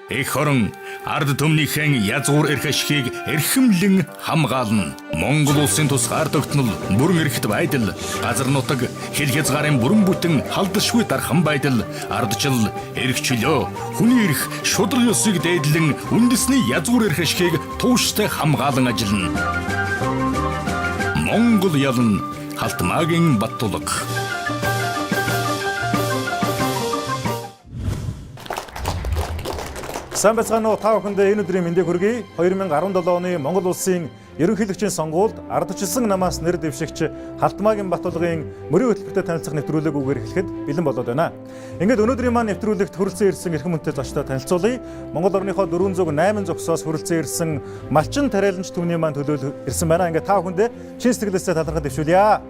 Эх хорон ард түмнийхэн язгуур эрх ашигыг эрхэмлэн хамгаална. Монгол улсын тусгаар тогтнол, бүрэн эрхт байдал, газар нутаг, хил хязгаарын бүрэн бүтэн халдшгүй дархан байдал, ардчил, эрх чөлөө, хүний эрх, шудраг ёсыг дээдлэн үндэсний язгуур эрх ашигыг тууштай хамгаалан ажиллана. Монгол ялан Халтмаагийн Баттулга. Сайн байцгаана уу та бүхэндээ энэ өдрийн мэндийг хүргэе. 2017 оны Монгол улсын ерөнхийлөгчийн сонгуульд ардчилсан намаас нэр дэвшигч Халтмаагийн Баттулгын мөрийн хөтөлбөртэй танилцах нэвтрүүлэг үгээр эхлэхэд бэлэн болоод байна. Ингээд өнөөдрийн маань нэвтрүүлэгт хүрэлцэн ирсэн эрхэм хүнтэй зочдоо танилцуулъя. Монгол орныхоо 408 зогсоос хүрэлцэн ирсэн малчин тариаланч түвний маань төлөөлөл ирсэн байна. Ингээд та бүхэндээ чин сэтгэлээсээ талархал дэвшүүлье.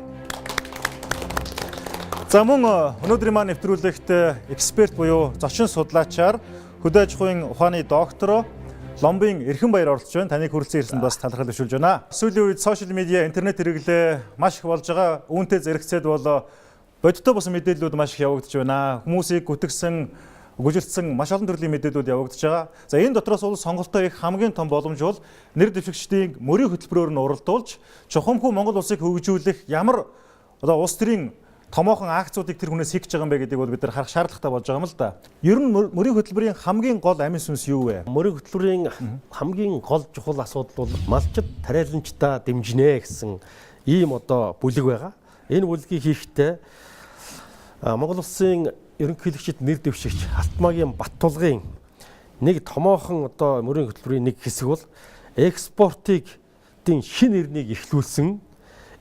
За мөн өнөөдрийн маань нэвтрүүлэгт эксперт буюу зочин судлаачаар хөдөө аж ахуйн ухааны доктор Ломбын Эрхэн Баяр оролцож байна. Таныг хүрэлцэн ирсэнд бас талархал дэвшүүлж байна. Сүүлийн үед сошиал медиа, интернет хэрэглээ маш их болж байгаа. Үүнтэй зэрэгцээд бол бодиттой бус мэдээллүүд маш их явагдаж байна. Хүмүүсийг гүтгсэн, гүжилтсэн маш олон төрлийн мэдээллүүд явагдаж байгаа. За энэ дотроос бол сонголтоо их хамгийн том боломж бол нэр дэвшигчдийн мөрийн хөтөлбөрөөр нь уралдуулж чухамхүү Монгол улсыг хөгжүүлэх ямар улс төрийн томоохон акцуудыг тэр хүнээс хийх гэж байгаа юм бэ гэдгийг бол бид нар харах шаардлагатай болж байгаа юм л да. Ер нь мөрийн хөтөлбөрийн хамгийн гол амин сүнс юу вэ? Мөрийн хөтөлбөрийн хамгийн гол чухал асуудал бол малчид тариаланчдаа дэмжинэ гэсэн ийм бүлэг байгаа. Энэ бүлгийг хийхдээ Монгол улсын ерөнхийлөгчд нэр дэвшигч Халтмаагийн Баттулгын нэг томоохон мөрийн хөтөлбөрийн нэг хэсэг бол экспортын шинэ нэрнийг эхлүүлсэн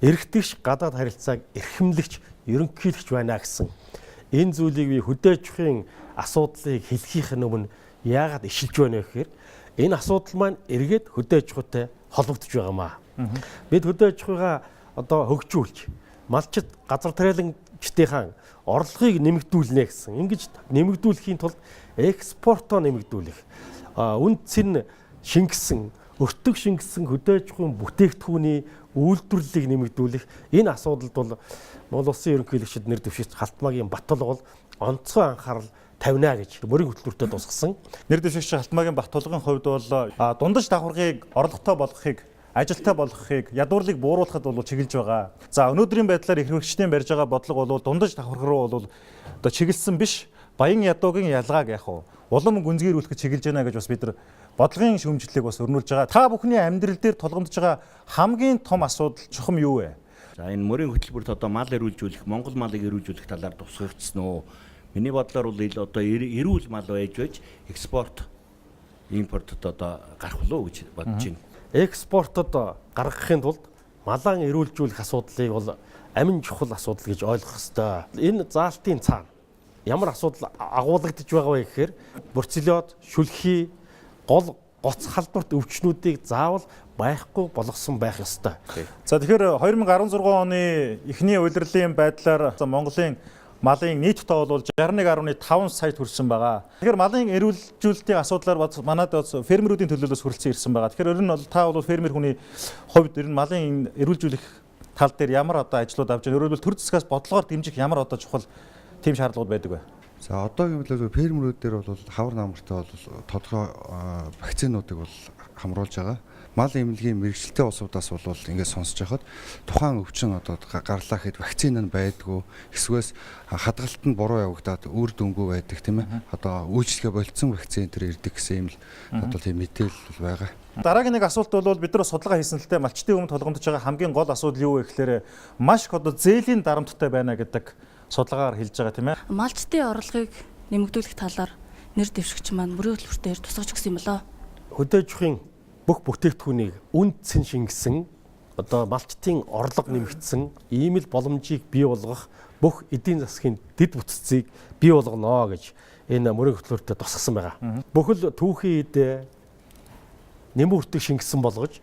эргэтгэж гадаад харилцааг эрхэмлэгч ерөнхийлөгч байна гэсэн энэ зүйлийг би хөдөө аж ахуйн асуудлыг хэлхийхээ өмнө яагаад ишилж байна вэ гэхээр энэ асуудал маань эргээд хөдөө аж ахуйтай холбогдож байгаамаа. Бид хөдөө аж ахуйгаа хөгжүүлж малчид газар тариаланчдынхаа орлогыг нэмэгдүүлнэ гэсэн. Ингэж нэмэгдүүлэхийн тулд экспортоо нэмэгдүүлэх, үнд цэн шингэсэн, өртөг шингэсэн хөдөө аж ахуйн бүтээгдэхүүний үйлдвэрлэлийг нэмэгдүүлэх энэ асуудалд бол Монгол улсын ерөнхийлөгчд нэр дэвшигч Халтмаагийн Баттулга бол онцгой анхаарал тавина гэж мөрийн хөтөлбөртөд тусгасан. Нэр дэвшигч Халтмаагийн Баттулгын хувьд бол дундаж давхаргыг орлоготой болгохыг, ажилтай болгохыг, ядуурлыг бууруулахад бол чиглэж байгаа. За өнөөдрийн байдлаар их хэрэгчдийн барьж байгаа бодлого бол дундаж давхарг руу бол чиглэсэн биш, баян ядуугийн ялгааг улам гүнзгийрүүлэхэд чиглэж байна гэж бас бид нар бодлогын шүүмжлэлийг бас өрнүүлж байгаа. Та бүхний амьдрал дээр тулгамдж байгаа хамгийн том асуудал чухам юу вэ? За энэ мөрийн хөтөлбөрт мал эрүүлжүүлэх, Монгол малыг эрүүлжүүлэх талаар тусгагдсан уу? Миний бодлоор бол эрүүл мал байж экспорт, импортод гарах болов гэж бодож байна. Экспортод гаргахын тулд малаа эрүүлжүүлэх асуудлыг бол амин чухал асуудал гэж ойлгох ёстой. Энэ заалтын цаана ямар асуудал агуулгадж байгаа вэ гэхээр бруцеллез, шүлхий, гол гоц халдварт өвчнүүдийг заавал байхгүй болгосон байх ёстой. За тэгэхээр 2016 оны эхний улирлын байдлаар Монголын малын нийт тоо бол 61.5 сая хүрсэн байгаа. Тэгэхээр малын эрүүлжүүлэлтийн асуудлаар манайд фермерүүдийн төлөөлөөс хүрэлцэн ирсэн байгаа. Тэгэхээр ер нь бол та бол фермер хүний хувьд ер нь малын эрүүлжүүлэх тал дээр ямар ажлууд авч байгаа. Өөрөөр хэлбэл төр засгаас бодлогоор дэмжих ямар чухал тийм шаардлагууд байдаг вэ? За одоогийн мэдлэл фермерүүд дээр бол хавар намартай бол тодорхой вакцинуудыг бол хамруулж байгаа. Мал эмнэлгийн мэрэгчлээ улсуудаас бол ингээд сонсож байхад тухайн өвчин гарлаа гэхэд вакцин нь байдгүй, эсвэл хадгалт нь буруу явагдаад үр дүнгүй байдаг тийм ээ. Үйлчлэгээ болцсон вакцин төр ирдэг гэсэн юм л тийм мэдээлэл байгаа. Дараагийн нэг асуулт бол бид нар судалгаа хийсэн л дээ малчтын өмнө толгомдож байгаа хамгийн гол асуудал юу вэ гэхээр маш их зээлийн дарамттай байна гэдэг судалгаагаар хэлж байгаа тийм ээ. Малчтын орлогыг нэмэгдүүлэх талаар нэр дэвшигч маань мөрийн хөтөлбөртөөр тусгаж өгсөн юм болоо. Хөдөө аж ахуйн бүх бүтээгдэхүүнийг үнд цэн шингэсэн, малчтын орлого нэмэгдсэн ийм л боломжийг бий болгох бүх эдийн засгийн дэд бүтцийг бий болгоно гэж энэ мөрийн хөтөлбөртөд тусгасан байгаа. Бүхэл түүхийн үед нэмэн хүртэг шингэсэн болгож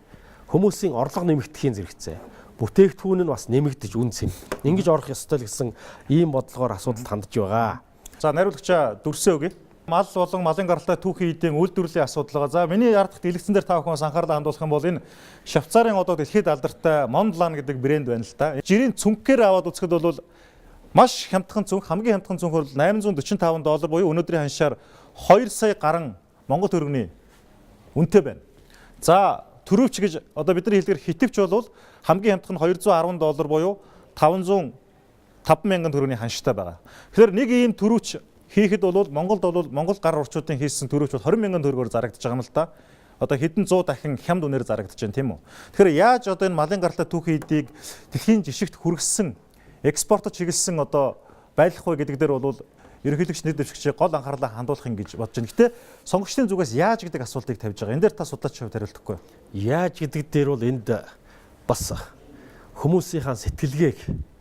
хүмүүсийн орлого нэмэгдэхийн зэрэгцээ. Бүтээгдэхүүн нь бас нэмэгдэж үн цэн. Ингэж орох ёстой л гэсэн ийм бодлогоор асуудалд хандж байгаа. За найруулагчаа дүрсээ өгье. Мал болон малын гаралтай түүхийн эдийн үйлдвэрлэлийн асуудал байгаа. За миний ярдах дэлгэцэн дээр та бүхэн анхаарлаа хандуулах юм бол энэ Швейцарын дэлхийд алдартай Монблан гэдэг брэнд байна л да. Жирийн цүнхээр аваад үзэхэд бол маш хямдхан цүнх, хамгийн хямдхан цүнх бол $845 буюу өнөөдрийн ханшаар 2 сая гаруй Монгол төгрөгийн үнэтэй байна. За төрөвч гэж одоо бидний хэлдгээр хитвч бол хамгийн хямдхан $210 буюу 505,000 төгрөгийн ханштай байгаа. Тэгэхээр нэг ийм төрөвч хийхэд бол Монгол гар орчуудын хийсэн төрөвч бол 20,000 төгрөгөөр зарагдаж байгаа юм л да. Одоо хэдэн 100 дахин хямд үнээр зарагдаж байна тийм үү. Тэгэхээр яаж одоо энэ малын гаралтай түүхийн эдийг дэлхийн жишгт хүргэсэн экспортод чиглэсэн одоо байлгах вэ гэдэг дээр бол ерөнхийлөгч нэр дэвшигчийн гол анхаарлаа хандуулах юм гэж бодож байна. Гэтэ сонгогчдын зүгээс яаж гэдэг асуултыг тавьж байгаа. Энэ дээр та судлаач хувьд хариултахгүй. Яаж гэдэг дээр бол энд бас хүмүүсийн сэтгэлгээг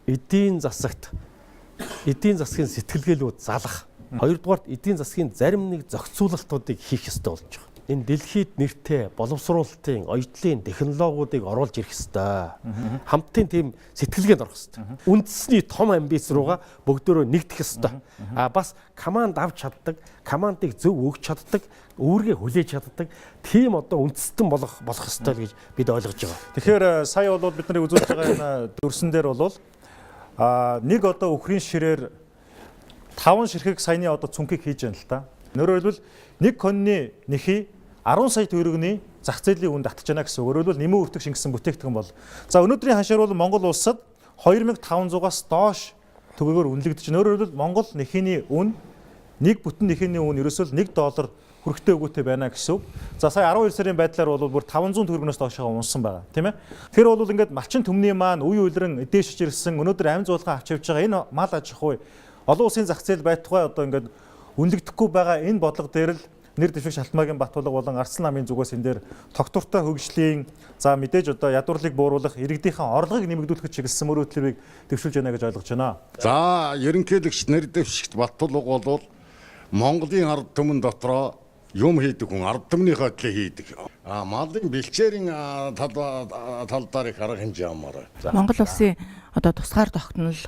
эдийн засгийн сэтгэлгээлүүд залах. Хоёрдугаарт эдийн засгийн зарим нэг зохицуулалтуудыг хийх ёстой болж байгаа. Энэ дэлхийд нэртэй боловсруулалтын оёдлын технологиудыг оруулж ирэх ёстой. Хамтын тийм сэтгэлгээнд орох ёстой. Үндэсний том амбиц руугаа бүгдөө нэгдэх ёстой. Бас команд авч чаддаг, командыг зөв өгч чаддаг, үүргээ хүлээж чаддаг тийм одоо үндэстэн болох ёстой гэж бид ойлгож байгаа. Тэгэхээр сая бол бид нарыг үзүүлж байгаа энэ дүрсэн дээр бол нэг одоо үхрийн ширээр 5 ширхэг саяны одоо цүнхийг хийж байна л та. Өөрөөр хэлбэл нэг конны нэхий 10 сая төгрөгийн зах зээлийн үнд татж байна гэсэн үг. Өөрөөр хэлбэл нэмэн өртөг шингэсэн бүтээгдэхүүн бол. За өнөөдрийн ханшаар бол Монгол улсад 2,500-аас доош төгрөгөөр үнэлэгдэж байна. Өөрөөр хэлбэл Монгол нэхийний үн нэг бүтэн нэхийний үн ерөөсөө $1 хүрэхтэй өгөөтэй байна гэсэн үг. За сая 12 сарын байдлаар бол бүр 500 төгрөгнөөс доошоо унсан байгаа, тийм ээ. Тэр бол ингээд малчин төмний маань үе үйлрэн эдээшж ирсэн өнөөдөр амь зуулган авч явж байгаа энэ мал аж ахуй олон улсын зах зээл байтугай одоо ингээд үнэлэгдэхгүй байгаа энэ бодлого дээр л нэр дэвшигч Алтмаагийн Батбулга болон Арслан намын зүгээс энэ дээр тогтвортой хөгжлийн за мэдээж одоо ядуурлыг бууруулах иргэдийнхэн орлогыг нэмэгдүүлэх чиглэсэн мөр хөтөлбөрийг дэвшүүлж байна гэж ойлгож байна. За ерөнхийлөгч нэр дэвшигт Батбулга бол Монголын ард түмэн дотроо юм хийдэг хүн ард түмнийхээ төлөө хийдэг. Малын бэлчээрийн талдаар их арга хэмжээ амаараа. Монгол улсын одоо тусгаар тогтнол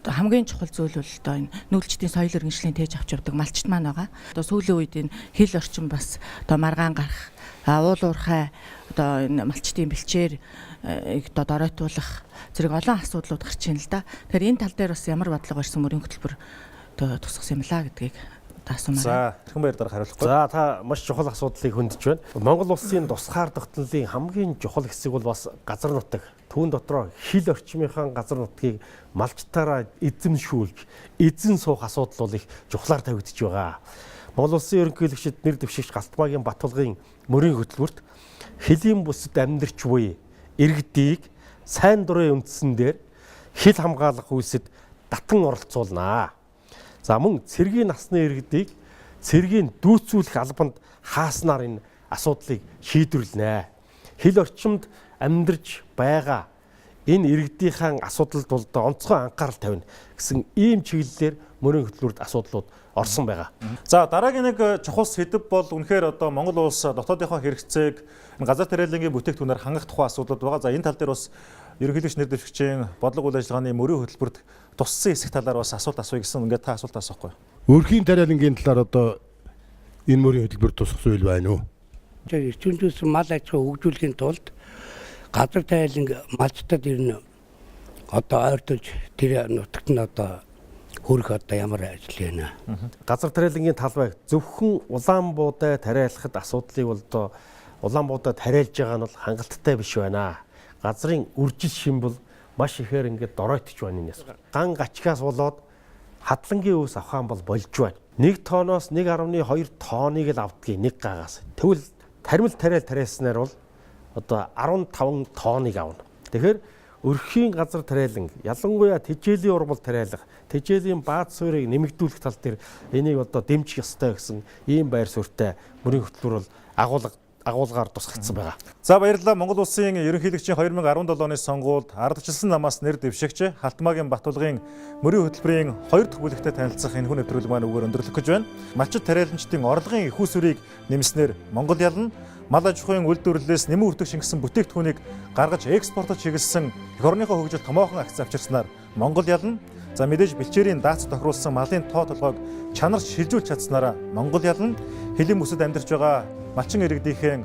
хамгийн чухал зүйл бол одоо энэ нүүлчдийн соёл иргэншлийн тээж авч явдаг малчт маань байгаа. Одоо сүүлийн үед энэ хил орчин бас одоо маргаан гарах, уул уурхай одоо энэ малчтын бэлчээр одоо доройтуулах зэрэг олон асуудлууд гарч ийн л да. Тэгэхээр энэ тал дээр бас ямар бодлого барьсан мөрийн хөтөлбөр одоо тусгах юм лаа гэдгийг За, тэрхэн баяр дараа хариулахгүй. За, та маш чухал асуудлыг хөндөж байна. Монгол улсын тусгаар тогтнолын хамгийн чухал хэсэг бол бас газар нутаг. Түүн дотроо хил орчмынхаа газар нутгийг малчтаараа эзэмшүүлж, эзэн суух асуудал бол их чухлаар тавигдж байгаа. Монгол улсын ерөнхийлөгчд нэр дэвшигч Алтмаагийн Батбулгын мөрийн хөтөлбөрт хэлийн бүсэд амьдарч буй иргэдийг сайн дурын үндсэн дээр хил хамгаалах үйлсэд татан оролцуулнаа. За мөн цэргийн насны иргэдийг цэргийн дүүцүүлэх албанд хааснаар энэ асуудлыг шийдвэрлэнэ. Хил орчимд амьдарч байгаа энэ иргэдийнхээ асуудалд бол онцгой анхаарал тавина гэсэн ийм чиглэлээр мөрийн хөтөлбөрт асуудлууд орсон байгаа. За дараагийн нэг чухал сэдэв бол үнэхээр одоо Монгол улс дотоодынхоо хэрэгцээг газар тариалангийн бүтээгдэхүүнээр хангах тухай асуудлууд байгаа. За энэ тал дээр бас ерөнхийлөгч нэр дэвшигчийн бодлого үйл ажиллагааны мөрийн хөтөлбөрт туссан хэсэг талаар бас асуулт асууя гэсэн ингээд та асуулт асуухгүй. Өрхийн тариалангийн талаар одоо энэ мөрийн хөтөлбөр тусах зүйл байна уу? Эрчим зүйлс мал аж ахуй хөгжүүлэхийн тулд газар тариалан малчтад ирнэ одоо ойртож тэр нутагт нь одоо хүрэх одоо ямар ажил байна. Газар тариалангийн талбайг зөвхөн улаан буудай тариалахад асуудлыг бол одоо улаан буудад тариалж байгаа нь бол хангалттай биш байна. Газрын үржил шим бол маш ихээр ингээд доройтож байна энэ. Ган гачгаас болоод хадлангийн өөс авахаан бол болж байна. 1 тонноос 1.2 тонныг л авдгийг нэг гаагаас. Тэгвэл таримл тариалснаар бол одоо 15 тонныг авна. Тэгэхээр өрхийн газар тариалан ялангуяа тэжээлийн урмал тариалах, тэжээлийн бааз суурийг нэмэгдүүлэх тал дээр энийг одоо дэмжих ёстой гэсэн ийм байр суурьтай мөрийн хөтөлбөр бол агуулгаар тусгагдсан байгаа. За баярлалаа. Монгол улсын ерөнхийлөгчийн 2017 оны сонгуульд ардчилсан намаас нэр дэвшигч Алтмаагийн Батбулгын мөрийн хөтөлбөрийн 2 дахь бүлэгтээ танилцах энэ хүн нэвтрүүлэг маань өгөр өндөрлөх гэж байна. Малчит тариаланчдын орлогын их усүрийг нэмснээр Монгол ялна мал аж ахуйн үйлдвэрлэлээс нэмэн үрдэг шингэсэн бүтээгдэхүүнийг гаргаж экспортод чиглэсэн эх орныхоо хөгжил томоохон акц авчирснаар Монгол ялна. За мэдээж бэлчээрийн даацад тохируулсан малын тоо толгойг чанарч шилжүүлж чадсанараа Монгол ялна. Хэлийн бүсэд амьдарч байгаа малчин иргэдийнхээ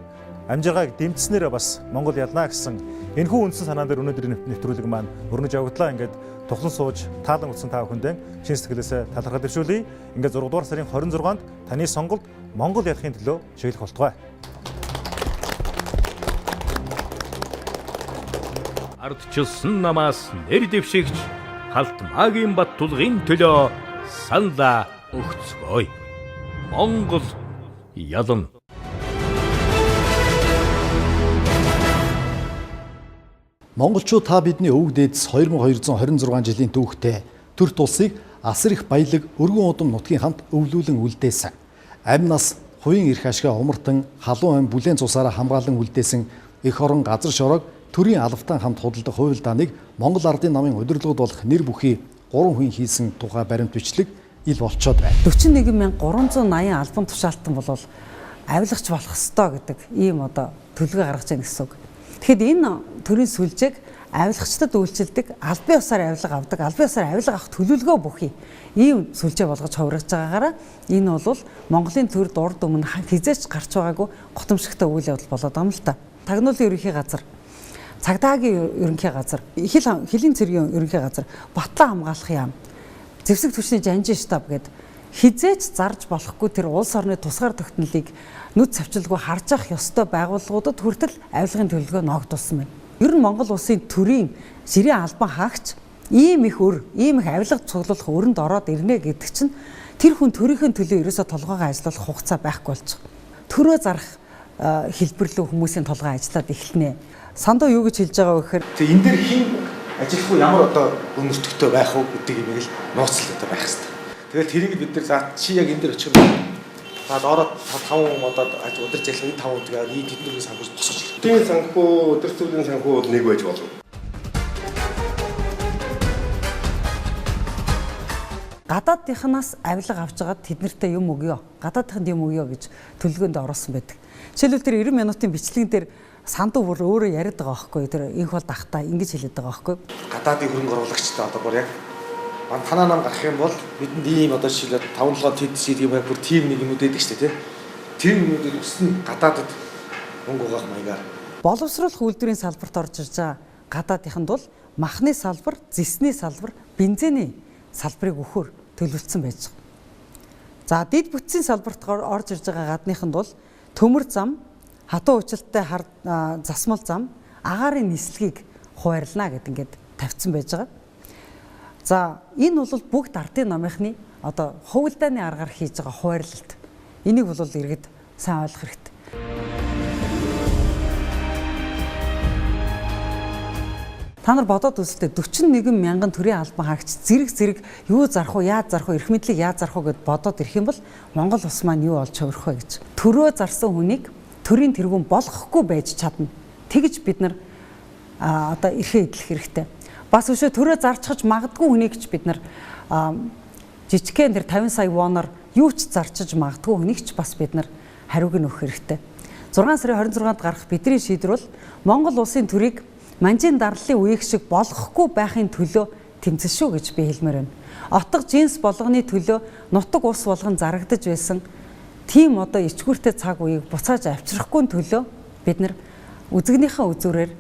амжиргааг дэмжснээрээ бас Монгол ялнаа гэсэн энэхүү үндсэн санаан дээр өнөөдрийн нэвтрүүлэг маань өрнөж явагдлаа. Ингээд тухлан сууж таалан утсан та бүхэндээ чин сэтгэлээсээ талархал иршүүлье. Ингээд 6 дугаар сарын 26-нд таны сонголт Монгол ялахын төлөө чиглэх болтугай. Ардчилсан намаас нэр дэвшигч Халтмаагийн Баттулгын төлөө саналаа өгцгөөе. Монгол ялна. Монголчууд та бидний өвөг дээдс 2226 жилийн түүхтэй төр тулсыг асар их баялаг өргөн удам нутгийн хамт өвлүүлэн үлдээсэн. Амь нас хувийн эрх ашгаа умартан халуун амь бүлээн цусаараа хамгаалan үлдээсэн эх орон газар шороог төрийн албатай хамт худалдах хууль дааныг Монгол Ардын намын удирдлагууд болох нэр бүхий 3 хүн хийсэн тухай баримт бичлэг ил болцоод байна. 41380 албан тушаалтан бол авилгач болох ёстой гэдэг ийм төлөвлөгөө гаргаж байна гэсэн үг. Тэгэхэд энэ төрийн сүлжээг авилгачдад үйлчилдэг, албан ёсоор авилга авдаг, албан ёсоор авилга авах төлөвлөгөө бүхий ийм сүлжээ болгож хувиргаж байгаагаараа энэ бол Монголын төрд урд өмнө хизээч гарч байгаагүй готомшигтой үйл явдал болоод байгаа юм л та. Тагнуулын ерөнхий газар, цагдаагийн ерөнхий газар, хилийн цэргийн ерөнхий газар, батлан хамгаалах яам, зэвсэг түвшний жанжин штаб гэд хизээч зарж болохгүй тэр улс орны тусгаар тогтнолыг нүд цавчилгүй харж ах ёстой байгууллагуудад хүртэл авилгын төлөвлөгөө ногдуулсан байна. Ер нь Монгол улсын төрийн ширийн албан хаагч ийм их авилга цуглуулах өрөнд ороод ирнэ гэдэг чинь тэр хүн төрийнхөө төлөө ерөөсө толгойгоо ажиллах хугацаа байхгүй болж байгаа. Төрөө зарах хэлбэрлүү хүмүүсийн толгой ажиллаад эхэлнэ. Сандуу юу гэж хэлж байгаа вэ гэхээр энэ дээр хэн ажиллах уу, ямар өнөртөгтэй байх уу гэдэг юм л нууцлалтай байх хэрэгтэй. Тэгэл тэрийг бид нар за чи яг энэ дээр очих юм. За доороо 5 хүн удирж ялах энэ 5 хүн тэгээд ийм тэдний санхүүс босгож ирэх. Тийм санхүү, өдөр төрлийн санхүү бол нэг байж болно. гадаадынханаас авилга авч агаад тэднэртээ юм өгөө. Гадаадынханд юм өгөө гэж төлөвлөгөөнд оруулсан байдаг. Жишээлбэл тэр 90 минутын бичлэгэн дээр сандуу бүр өөрөө яриад байгаа байхгүй тэр инх бол дахтаа ингэж хэлээд байгаа байхгүй. Гадаадын хөрөнгө оруулагчтай бүр яг танаа нам гарах юм бол бидэнд ийм жишээлбэл 5-7 тэд шийдэг юм яг бүр тим нэг юм үүдээд шүү дээ тий. Тэр юмнуудыг өснө гадаадад мөнгө угаах маягаар. Боловсруулах үйлдвэрийн салбарт орж ирж байгаа гадаадынханд бол махны салбар, зэсний салбар, бензиний салбарыг өгөхөөр төлөвлөсөн байж байгаа. За дид бүтцийн салбарт орж ирж байгаа гадныханд бол төмөр зам, хатуу уучлалтай засмал зам, агаарын нислэгийг хуваарлана гэд ингээд тавьсан байж байгаа. За энэ бол бүгд ардын намынхны хувилдааны аргаар хийж байгаа хуваарлалт. Энийг бол иргэд сайн ойлгох хэрэгтэй. Та нар бодоод үзэлтэй 41 мянган төрийн албан хаагч зэрэг юу зарах уу, яаж зарах уу, эрх мэдлийг яаж зарах уу гэд бодоод ирэх юм бол Монгол улс маань юу болж хувирах вэ гэж. Төрөө зарсан хүнийг төрийн тэргүүн болгохгүй байж чадна. Тэгж бид нар эрхээ эдлэх хэрэгтэй. Бас өшөө төрөө зарчхаж магадгүй хүнийг ч бид нар жижигхэн тэр 50 сая воноор юу ч зарчиж магадгүй хүнийг ч бас бид нар хариуг нь өгөх хэрэгтэй. 6 сарын 26-нд гарах бидний шийдвэр бол Монгол улсын төрийг манжийн дарлалын үеиг шиг болгохгүй байхын төлөө тэмцэл шүү гэж би хэлмээр байна. Отго жинс болгоны төлөө нутаг ус болгон зарагдаж байсан тийм ичгүүртэй цаг үеийг буцааж авчрахгүй төлөө бид нар үзэгнийхээ үзүүрээр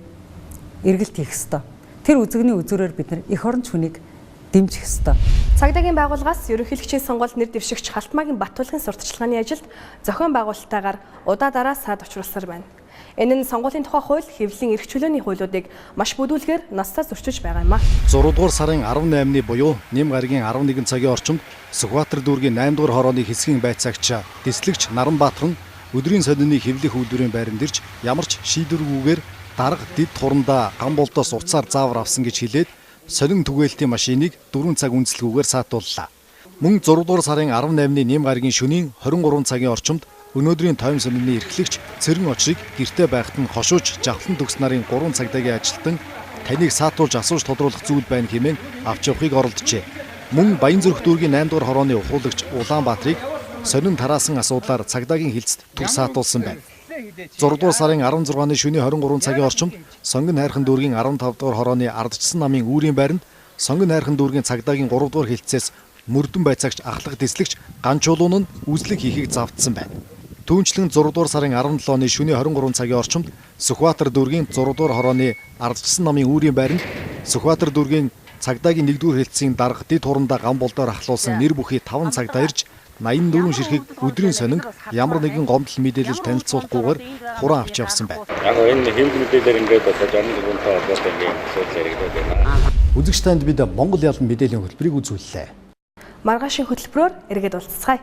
эргэлт хийх ёстой. Тэр үзэгний үзүүрээр бид нар эх орон хүнийг дэмжих ёстой. Цагдаагийн байгууллагаас ерөнхийлөгчийн сонгуульд нэр дэвшигч Халтмаагийн Баттулгын сурталчилгааны ажилд зохион байгуулалттайгаар удаа дараа саад учруулсаар байна. Энэ нь сонгуулийн тухай хууль, хэвлэлийн эрх чөлөөний хуулиудыг маш бүдүүлгээр ноцтой зөрчиж байгаа юм а. 6 дугаар сарын 18-ны буюу Нэм гаригийн 11 цагийн орчимд Сүхбаатар дүүргийн 8 дугаар хорооны хэсгийн байцаагч Дэслэгч Наранбаатар нь өдрийн сонины хэвлэх үйлдвэрийн байранд ирж ямар ч шийдвэргүйгээр дарга дид хурандаа ган болдоос уцаар заавар авсан гэж хэлээд сонин түгээлтийн машиныг 4 цаг үнэлэлгүйгээр саатууллаа. Мөн 6 дугаар сарын 18-ны Нэм гаригийн шөнийн 23 цагийн орчимд өнөөдрийн тойм сонины эрхлэгч Цэрэн очрыг гэртээ байхад нь хошууж жавхлан төгс нарын 3 цагдаагийн ажилтан таныг саатуулж асууж тодруулах зүйл байна хэмээн авч явахыг оролджээ. Мөн Баянзүрх дүүргийн 8 дугаар хорооны ухуулагч Улаанбаатарыг сонин тараасан асуудлаар цагдаагийн хилцэд түр саатуулсан байна. 6 дугаар сарын 16-ны шөнийн 23 цагийн орчимд Сонгон хайрхан дүүргийн 15 дугаар хорооны Ардчсан намын үүрийн байранд Сонгон хайрхан дүүргийн цагдаагийн 3 дугаар хилцээс мөрдөн байцаагч Ахлах Дэслэгч Ганчуулуун нь үзлэг хийхийг завдсан байна. Түүнчлэн 6 дугаар сарын 17 оны шөнийн 23 цагийн орчимд Сүхбаатар дүүргийн 6 дугаар хорооны ардчсан намын үүрийн байранд Сүхбаатар дүүргийн цагдаагийн 1-р хэлтсийн дарга дэд хурандаа ган болдоор ахлуулсан нэр бүхий 5 цагдаа ирж 84 ширхэг өдрийн сонин ямар нэгэн гомдол мэдээлэл танилцуулахгүйгээр хуран авч явсан байна. Яг энэ хэвлэл мэдээлэлээр ингээд бас орны гүнтэй холбоотой ингээд асуудал яригдаад байна. Үзэгч танд бид Монгол ялан мэдээллийн хөтөлбөрийг үзүүллээ. Маргаашийн хөтөлбөрөөр эргээд уулзцгаая.